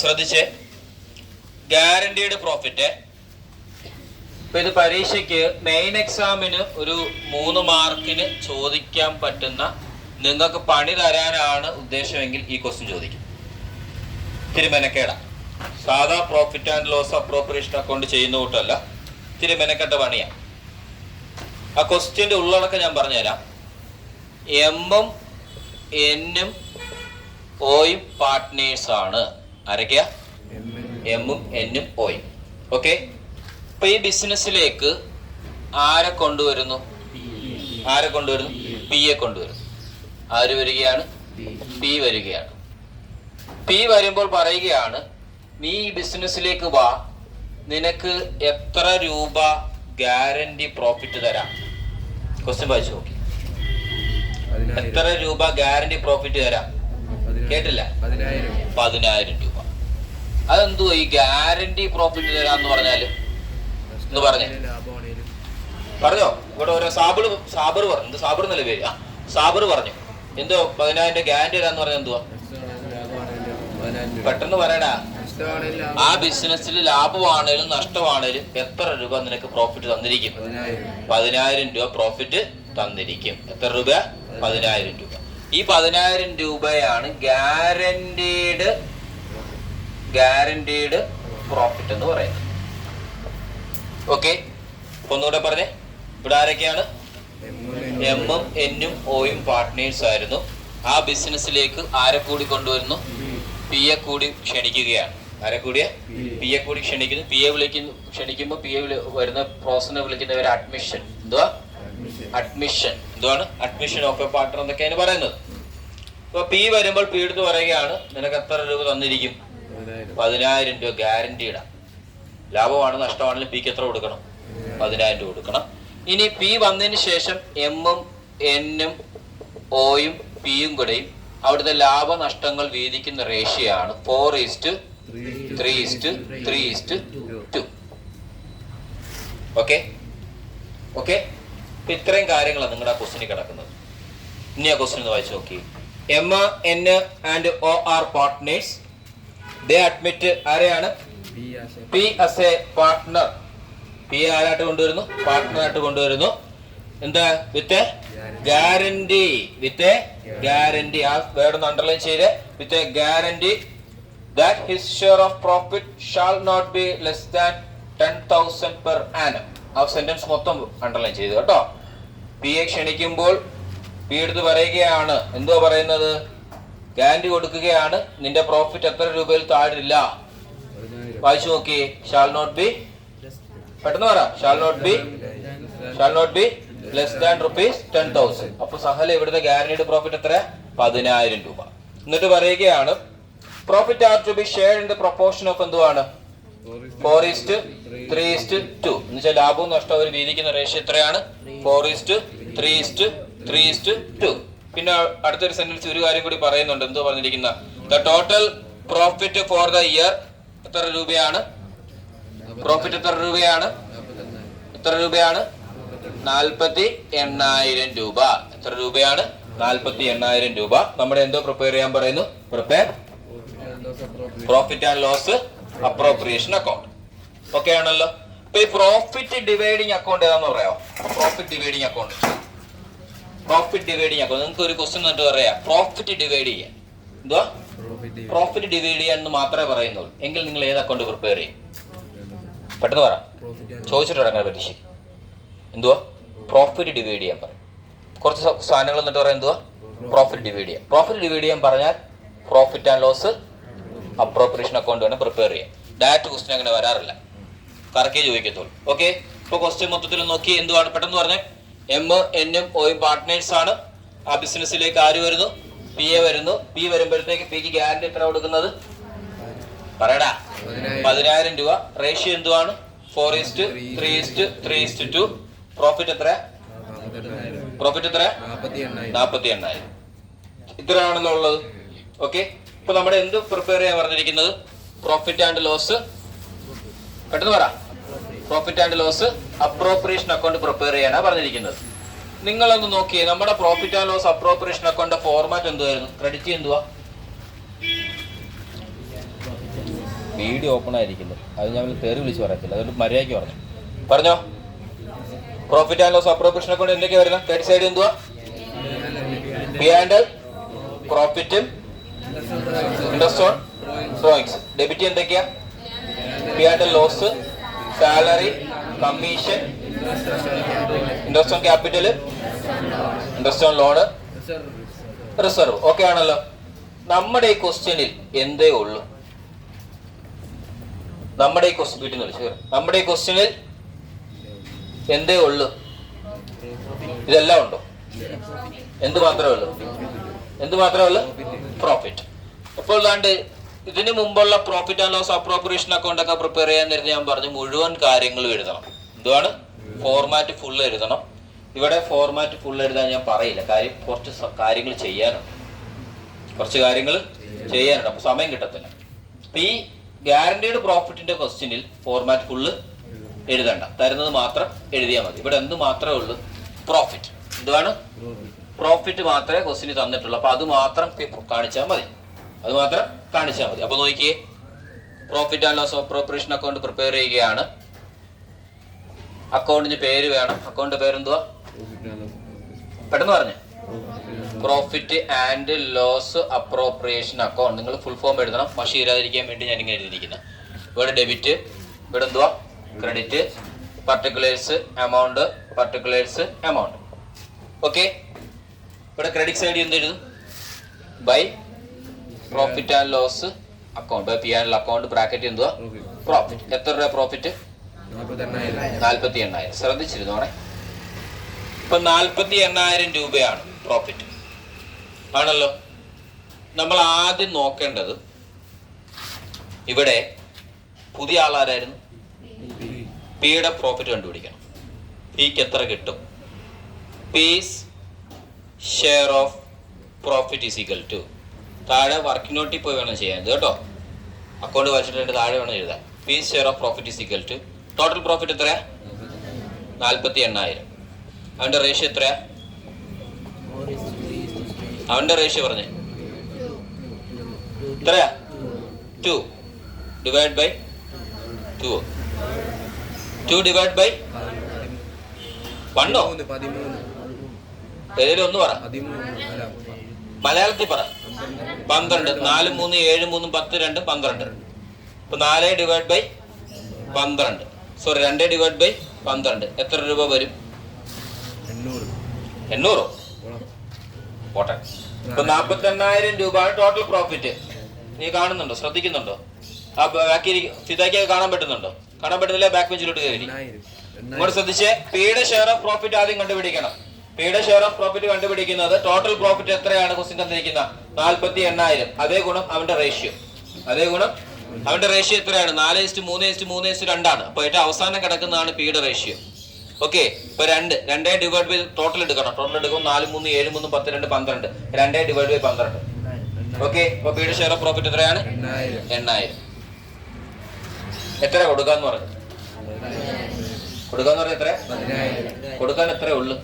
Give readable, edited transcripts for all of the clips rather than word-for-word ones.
ശ്രദ്ധിച്ചേ, guaranteed profit. ഇപ്പൊ ഇത് പരീക്ഷയ്ക്ക് മെയിൻ എക്സാമിന് ഒരു 3 മാർക്കിന് ചോദിക്കാൻ പറ്റുന്ന, നിങ്ങൾക്ക് പണി തരാനാണ് ഉദ്ദേശമെങ്കിൽ ഈ ക്വസ്റ്റ്യൻ ചോദിക്കും. തിരുമെനക്കേട സാധാ profit and loss appropriation account ചെയ്യുന്ന കൂട്ടല്ല, തിരുമെനക്കെട്ട പണിയാണ്. ആ ക്വസ്റ്റ്യന്റെ ഉള്ളടക്കം ഞാൻ പറഞ്ഞുതരാം. എമ്മും എന്നും ഓയും പാർട്ട്നേഴ്സ് ആണ്. ആരൊക്കെയാ? എമ്മും എന്നും ഓയും. ഓക്കെ. അപ്പൊ ഈ ബിസിനസ്സിലേക്ക് ആരെ കൊണ്ടുവരുന്നു? പിയെ കൊണ്ടുവരുന്നു. ആര് വരികയാണ്? പി വരികയാണ്. പി വരുമ്പോൾ പറയുകയാണ്, നീ ഈ ബിസിനസ്സിലേക്ക് വാ, നിനക്ക് എത്ര രൂപ ഗ്യാരണ്ടി പ്രോഫിറ്റ് തരാം? ക്വസ്റ്റ്യൻ വായിച്ചു നോക്കി. എത്ര രൂപ ഗ്യാരണ്ടി പ്രോഫിറ്റ് തരാം? കേട്ടില്ല? 10,000 രൂപ. അതെന്തോ ഈ ഗ്യാരണ്ടി പ്രോഫിറ്റ് തരാന്ന് പറഞ്ഞാല് എന്ന് പറഞ്ഞോ? ഇവിടെ ഓരോ സാബർ പറഞ്ഞു. എന്ത് സാബർ എന്നല്ലേ പേര്? സാബർ പറഞ്ഞു എന്തോ 10,000 ഗ്യാരണ്ടി തരാന്ന് പറഞ്ഞ എന്തുവാ? പെട്ടെന്ന് പറയടാ. ആ ബിസിനസ്സിൽ ലാഭമാണേലും നഷ്ടമാണേലും എത്ര രൂപ നിനക്ക് പ്രോഫിറ്റ് തന്നിരിക്കും? 10,000 രൂപ പ്രോഫിറ്റ് തന്നിരിക്കും. എത്ര രൂപ? 10,000 രൂപ. ഈ 10,000 രൂപയാണ് ഗ്യാരണ്ടീഡ് പ്രോഫിറ്റ് എന്ന് പറയുന്നത്. ഓക്കെ. ഒന്നുകൂടെ പറഞ്ഞേ. ഇവിടെ ആരൊക്കെയാണ്? എമ്മും എന്നും ഓയും പാർട്ട്നേഴ്സ് ആയിരുന്നു. ആ ബിസിനസ്സിലേക്ക് ആരെ കൂടി കൊണ്ടുവരുന്നു? പിയെ കൂടി ക്ഷണിക്കുകയാണ്. ആരെ കൂടിയ? പിയെ കൂടി ക്ഷണിക്കുന്നു. ക്ഷണിക്കുമ്പോൾ പിയെ വരുന്ന പ്രോസസിനെ വിളിക്കുന്നവരെ അഡ്മിഷൻ. എന്തുവാ? അഡ്മിഷൻ. എന്തുവാണ്? അഡ്മിഷൻ ഓഫ് എ പാർട്ണർ എന്നൊക്കെയാണ് പറയുന്നത്. അപ്പൊ പി വരുമ്പോൾ പി എടുത്ത് പറയുകയാണ്, നിനക്ക് എത്ര രൂപ തന്നിരിക്കും? 10,000 രൂപ ഗ്യാരണ്ടീഡാ. ലാഭമാണ് നഷ്ടമാണെങ്കിലും പിക്ക് എത്ര കൊടുക്കണം? 10,000 രൂപ കൊടുക്കണം. ഇനി പി വന്നതിന് ശേഷം എമ്മും എന്നും ഓയും പിയും കൂടെയും അവിടുത്തെ ലാഭനഷ്ടങ്ങൾ വീതിക്കുന്ന റേഷ്യോയാണ് 4:3:3:2. ഓക്കെ. ഇത്രയും കാര്യങ്ങളാണ് നിങ്ങളുടെ ആ ക്വസ്റ്റിനിൽ കിടക്കുന്നത്. ഇനി ആ ക്വസ്റ്റ്യൻ വായിച്ചു നോക്കി. M, N and O R partners. They admit ആരെയാണ്? P as a partner. P ആരായിട്ട് കൊണ്ടുവരുന്നു? പാർട്ട്ണറായിട്ട് കൊണ്ടുവരുന്നു. എന്താ? With guarantee. ആ വേർഡ് ഒന്ന് അണ്ടർലൈൻ ചെയ്ത്. With a guarantee that his share of profit shall not be less than 10,000 per annum. ആ സെന്റൻസ് മൊത്തം അണ്ടർലൈൻ ചെയ്തു കേട്ടോ. പിയെ ക്ഷണിക്കുമ്പോൾ പി എടുത്ത് പറയുകയാണ്, എന്തോ പറയുന്നത്? ഗ്യാരണ്ടി കൊടുക്കുകയാണ്, നിന്റെ പ്രോഫിറ്റ് എത്ര രൂപയിൽ താഴില്ല. വായിച്ചു നോക്കി. ഷാൽ നോട്ട് ബി, പെട്ടെന്ന് പറ. Shall not be less than ₹10,000. അപ്പൊ സഹല ഇവിടുത്തെ ഗ്യാരണ്ടീഡ് പ്രോഫിറ്റ് എത്ര? 10,000 രൂപ. എന്നിട്ട് പറയുകയാണ്, profit are to be shared in the proportion of എന്തുവാണ്? 4:3:2. എന്നുവെച്ചാൽ ലാഭവും നഷ്ടവും അവർ വീതിക്കുന്ന റേഷ്യോ എത്രയാണ്? 4:3:2. പിന്നെ അടുത്തൊരു സെന്റൻസ് ഒരു കാര്യം കൂടി പറയുന്നുണ്ട്. എന്തോ പറഞ്ഞിരിക്കുന്ന? The total profit for the year എത്ര രൂപയാണ്? പ്രോഫിറ്റ് എത്ര രൂപയാണ്? 48,000 രൂപ. എത്ര രൂപയാണ്? 48,000 രൂപ. നമ്മുടെ എന്തോ പ്രിപ്പയർ ചെയ്യാൻ പറയുന്നു? Profit and loss appropriation account. Okay ആണല്ലോ. അപ്പൊ ഈ പ്രോഫിറ്റ് ഡിവൈഡിങ് അക്കൗണ്ട് ഏതാന്ന് പറയാമോ? പ്രോഫിറ്റ് ഡിവൈഡിങ് അക്കൗണ്ട് നിങ്ങൾക്ക് ഒരു ക്വസ്റ്റ്യൻ എന്നിട്ട് പറയാം. പ്രോഫിറ്റ് ഡിവൈഡ് ചെയ്യാൻ എന്തുവാ? പ്രോഫിറ്റ് ഡിവൈഡ് ചെയ്യാൻ എന്ന് മാത്രമേ പറയുന്നുള്ളൂ. എങ്കിൽ നിങ്ങൾ ഏത് അക്കൗണ്ട് പ്രിപ്പയർ ചെയ്യും? പെട്ടെന്ന് പറ. ചോദിച്ചിട്ട് അങ്ങനെ പരീക്ഷ എന്തുവാ? പ്രോഫിറ്റ് ഡിവൈഡ് ചെയ്യാൻ പറയും. കുറച്ച് സാധനങ്ങൾ എന്നിട്ട് പറയാം എന്തുവാ? പ്രോഫിറ്റ് ഡിവൈഡ് ചെയ്യാം. പ്രോഫിറ്റ് ഡിവൈഡ് ചെയ്യാൻ പറഞ്ഞാൽ profit and loss appropriation account വേണം പ്രിപ്പയർ ചെയ്യാം. ഡയറക്റ്റ് ക്വസ്റ്റ്യൻ അങ്ങനെ വരാറില്ല, കറക്കേ ചോദിക്കത്തുള്ളൂ. ഓക്കെ. ഇപ്പൊ ക്വസ്റ്റ്യൻ മൊത്തത്തിൽ നോക്കി. എന്തുവാണ്? പെട്ടെന്ന് പറഞ്ഞേ. എം, എന്നും ഓയും പാർട്ട്നേഴ്സ് ആണ്. ആ ബിസിനസ്സിലേക്ക് ആര് വരുന്നു? പി എ വരുന്നു. പി വരുമ്പോഴത്തേക്ക് പിക്ക് ഗ്യാരണ്ടി എത്ര കൊടുക്കുന്നത്? പറയടാ. 10,000 രൂപ. റേഷ്യോ എന്തുവാണ്? 4:3:2. പ്രോഫിറ്റ് എത്ര? 48,000. ഇത്രയാണല്ലോ ഉള്ളത്. ഓക്കെ. ഇപ്പൊ നമ്മുടെ എന്ത് പ്രിപ്പയർ ചെയ്യാൻ പറഞ്ഞിരിക്കുന്നത്? Profit and loss. പെട്ടെന്ന് പറ. Profit and loss appropriation account prepare ചെയ്യാനാ പറഞ്ഞിരിക്കുന്നത്. നിങ്ങളൊന്ന് നോക്കിയേ. നമ്മുടെ profit and loss appropriation account format എന്തുവായിരുന്നു? ക്രെഡിറ്റ് എന്തുവാ? വീഡിയോ ഓപ്പൺ ആയിരിക്കുന്നു, അത് ഞാൻ തെറി വിളിച്ച് പറയത്തില്ല, അതുകൊണ്ട് മര്യാദയ്ക്ക് പറഞ്ഞോ. Profit and loss appropriation account എന്തൊക്കെയാ വരുന്നത്? ക്രെഡിറ്റ് സൈഡ് എന്തുവാ? പി ആൻഡ് പ്രോഫിറ്റും ഇൻട്രസ്റ്റ് ഓൺ ഡ്രോയിങ്സ്. ഡെബിറ്റ് എന്തൊക്കെയാ? P and loss, salary, commission, interest on capital, interest on loan, reserve. Okay ആണല്ലോ. നമ്മുടെ ഈ ക്വസ്റ്റ്യനിൽ എന്തേ ഉള്ളൂ? നമ്മുടെ ഈ ക്വസ്റ്റ്യനിൽ എന്തേ ഉള്ളു? ഇതെല്ലാം ഉണ്ടോ? എന്ത് മാത്രമേ ഉള്ളൂ? പ്രോഫിറ്റ്. അപ്പോൾ ദാണ്ട് ഇതിന് മുമ്പുള്ള profit and loss appropriation account ഒക്കെ പ്രിപ്പയർ ചെയ്യാൻ നേരത്തെ ഞാൻ പറഞ്ഞു മുഴുവൻ കാര്യങ്ങളും എഴുതണം. എന്തുവാണ്? ഫോർമാറ്റ് ഫുൾ എഴുതണം. ഇവിടെ ഫോർമാറ്റ് ഫുൾ എഴുതാൻ ഞാൻ പറയില്ല, കാര്യം കുറച്ച് കാര്യങ്ങൾ ചെയ്യാനുണ്ട്. അപ്പൊ സമയം കിട്ടത്തില്ല. ഈ ഗ്യാരണ്ടീഡ് പ്രോഫിറ്റിന്റെ ക്വസ്റ്റ്യനിൽ ഫോർമാറ്റ് ഫുള്ള് എഴുതണ്ട, തരുന്നത് മാത്രം എഴുതിയാൽ മതി. ഇവിടെ എന്ത് മാത്രമേ ഉള്ളൂ? പ്രോഫിറ്റ്. എന്തുവാണ്? പ്രോഫിറ്റ് മാത്രമേ ക്വസ്റ്റ്യന് തന്നിട്ടുള്ളൂ. അപ്പൊ അത് മാത്രം കാണിച്ചാൽ മതി. അപ്പൊ നോക്കിയേ, profit and loss appropriation account prepare ചെയ്യുകയാണ്. അക്കൗണ്ടിന് പേര് വേണം. അക്കൗണ്ട് പേരെന്തുവാ? പെട്ടെന്ന് പറഞ്ഞേ. Profit and loss appropriation account. നിങ്ങൾ ഫുൾ ഫോം എഴുതണം, മഷി ഇരാതിരിക്കാൻ വേണ്ടി ഞാൻ ഇങ്ങനെ എഴുതിയിരിക്കുന്നത്. ഇവിടെ ഡെബിറ്റ്, ഇവിടെ എന്തുവാ? Credit, particulars amount. ഓക്കെ. ഇവിടെ ക്രെഡിറ്റ് സൈഡ് എന്ത് എഴുതും? By profit and loss account, by P and account, bracket എന്തുവാ? പ്രോഫിറ്റ്. എത്ര രൂപ പ്രോഫിറ്റ്? 48,000. ശ്രദ്ധിച്ചിരുന്നോണേ. ഇപ്പൊ 48,000 രൂപയാണ് പ്രോഫിറ്റ് ആണല്ലോ. നമ്മൾ ആദ്യം നോക്കേണ്ടത് ഇവിടെ പുതിയ ആളാരായിരുന്നു? പിയുടെ പ്രോഫിറ്റ് കണ്ടുപിടിക്കണം. പിക്ക് എത്ര കിട്ടും? P's share of profit is equal to, താഴെ വർക്കിംഗ് നോട്ടിൽ പോയി വേണം ചെയ്യാൻ കേട്ടോ. അക്കൗണ്ട് വരച്ചിട്ട് താഴെ വേണം എഴുതാൻ. P's share of profit is equal to total profit എത്രയാ? 48,000. അവന്റെ റേഷ്യോ എത്രയാ? അവന്റെ റേഷ്യോ പറഞ്ഞേ എത്രയാ? 2 ഡിവൈഡ് ബൈ 2. 2 divide by 1. ഏതെങ്കിലും ഒന്ന് പറ, മലയാളത്തിൽ പറ. 12. 4 3 7 3 10 2 12. ഇപ്പൊ 4 divide by 12, sorry 2 divide by 12 എത്ര രൂപ വരും? 800. പോട്ടെ. ഇപ്പൊ 48,000 രൂപയാണ് ടോട്ടൽ പ്രോഫിറ്റ്. നീ കാണുന്നുണ്ടോ? ശ്രദ്ധിക്കുന്നുണ്ടോ? ആ ബാക്കി ഫിതാക്കി കാണാൻ പറ്റുന്നുണ്ടോ? കാണാൻ പറ്റുന്നില്ല? ബാക്ക് ബെഞ്ചിലോട്ട് കയറി ഇങ്ങോട്ട് ശ്രദ്ധിച്ചേ. പിയുടെ ഷെയർ ഓഫ് പ്രോഫിറ്റ് ആദ്യം കണ്ടുപിടിക്കണം. പിയുടെ ഷെയർ ഓഫ് പ്രോഫിറ്റ് കണ്ടുപിടിക്കുന്നത് ടോട്ടൽ പ്രോഫിറ്റ് എത്രയാണ് ക്വസ്റ്റ്യൻ തന്നിരിക്കുന്ന? 48,000. അതേ ഗുണം അവന്റെ റേഷ്യോ എത്രയാണ്? 4:3:3:2 ആണ്. അപ്പൊ ഏറ്റവും അവസാനം കിടക്കുന്നതാണ് പിയുടെ റേഷ്യോ. ഓക്കെ. ഇപ്പൊ 2 ഡിവൈഡ് ബൈ ടോട്ടൽ എടുക്കണം. 4 3 7 3 10 2 12. 2 ഡിവൈഡ് ബൈ 12. ഓക്കെ. അപ്പൊ പിയുടെ ഷെയർ ഓഫ് പ്രോഫിറ്റ് എത്രയാണ്? 8,000. എത്ര കൊടുക്കാന്ന് പറഞ്ഞു? എത്ര കൊടുക്കാൻ? എത്ര ഉള്ളു?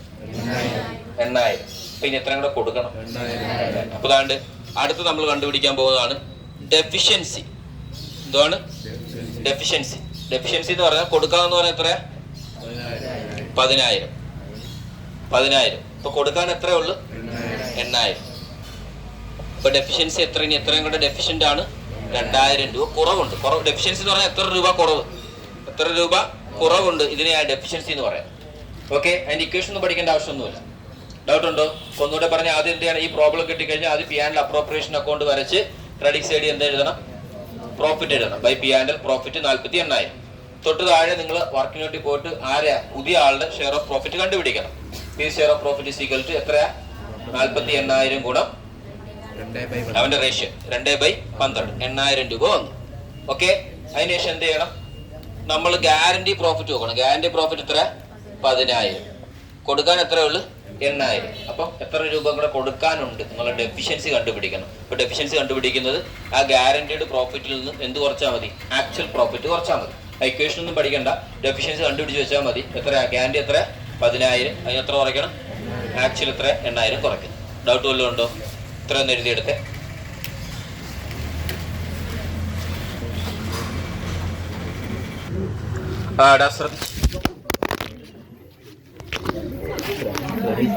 8,000. പിന്നെ എത്രയും കൂടെ കൊടുക്കണം. അപ്പൊ അതാണ്ട് അടുത്ത് നമ്മൾ കണ്ടുപിടിക്കാൻ പോകുന്നതാണ് ഡെഫിഷ്യൻസി. എന്താണ് ഡെഫിഷ്യൻസി? ഡെഫിഷ്യൻസി എന്ന് പറഞ്ഞാൽ കൊടുക്കാന്ന് പറഞ്ഞാൽ എത്രയാ? 10,000. ഇപ്പൊ കൊടുക്കാൻ എത്ര ഉള്ളു? 8,000. ഇപ്പൊ ഡെഫിഷ്യൻസി എത്ര? ഇനി എത്രയും കൂടെ ഡെഫിഷ്യന്റ് ആണ്? 2,000 രൂപ കുറവുണ്ട്. ഡെഫിഷ്യൻസി എന്ന് പറഞ്ഞാൽ എത്ര രൂപ കുറവുണ്ട്. ഇതിനെ ഡെഫിഷ്യൻസി എന്ന് പറയാം. ഓക്കെ. അതിന്റെ ഇക്വേഷൻ ഒന്നും പഠിക്കേണ്ട ആവശ്യമൊന്നുമില്ല. ഡൗട്ട് ഉണ്ടോ? ഒന്നുകൂടെ പറഞ്ഞാൽ ആദ്യം എന്താണ് ഈ പ്രോബ്ലം കിട്ടിക്കഴിഞ്ഞാൽ ആദ്യം പി ആൻഡ് അപ്രോപ്രിയേഷൻ അക്കൗണ്ട് വരച്ച് ക്രെഡിറ്റ് സൈഡ് എന്ത് എഴുതണം? പ്രോഫിറ്റ് എഴുതണം. By P and profit 48,000. തൊട്ട് താഴെ നിങ്ങൾ വർക്കിംഗ് നോട്ടിൽ പോയിട്ട് പുതിയ ആളുടെ ഷെയർ ഓഫ് പ്രോഫിറ്റ് കണ്ടുപിടിക്കണം. P share of profit is equal to എത്രയാ? 48,000 ഗുണം അവന്റെ റേഷ്യോ 2/12. 8,000 രൂപ വന്നു. ഓക്കെ. അതിനുശേഷം എന്ത് ചെയ്യണം? നമ്മൾ ഗ്യാരണ്ടി പ്രോഫിറ്റ് നോക്കണം. ഗ്യാരണ്ടി പ്രോഫിറ്റ് എത്ര? 10,000. കൊടുക്കാൻ എത്ര ഉള്ളു? 8,000. അപ്പം എത്ര രൂപ കൂടെ കൊടുക്കാനുണ്ട്? നിങ്ങളുടെ ഡെഫിഷ്യൻസി കണ്ടുപിടിക്കണം. ഇപ്പൊ ഡെഫിഷ്യൻസി കണ്ടുപിടിക്കുന്നത് ആ ഗ്യാരണ്ടീഡ് പ്രോഫിറ്റിൽ നിന്നും എന്ത് കുറച്ചാൽ മതി? ആക്ച്വൽ പ്രോഫിറ്റ് കുറച്ചാൽ മതി. ഇക്വേഷൻ ഒന്നും പഠിക്കണ്ട, ഡെഫിഷ്യൻസി കണ്ടുപിടിച്ച് വെച്ചാൽ മതി. എത്ര? ഗ്യാരണ്ടി എത്ര? 10,000. അതിന് എത്ര കുറയ്ക്കണം? ആക്ച്വൽ എത്ര? 8,000 കുറയ്ക്കണം. ഡൗട്ട് വല്ലതും ഉണ്ടോ? ഇത്ര ഒന്ന് എഴുതിയെടുത്തേ. ഡാ ശ്രദ്ധിച്ചു.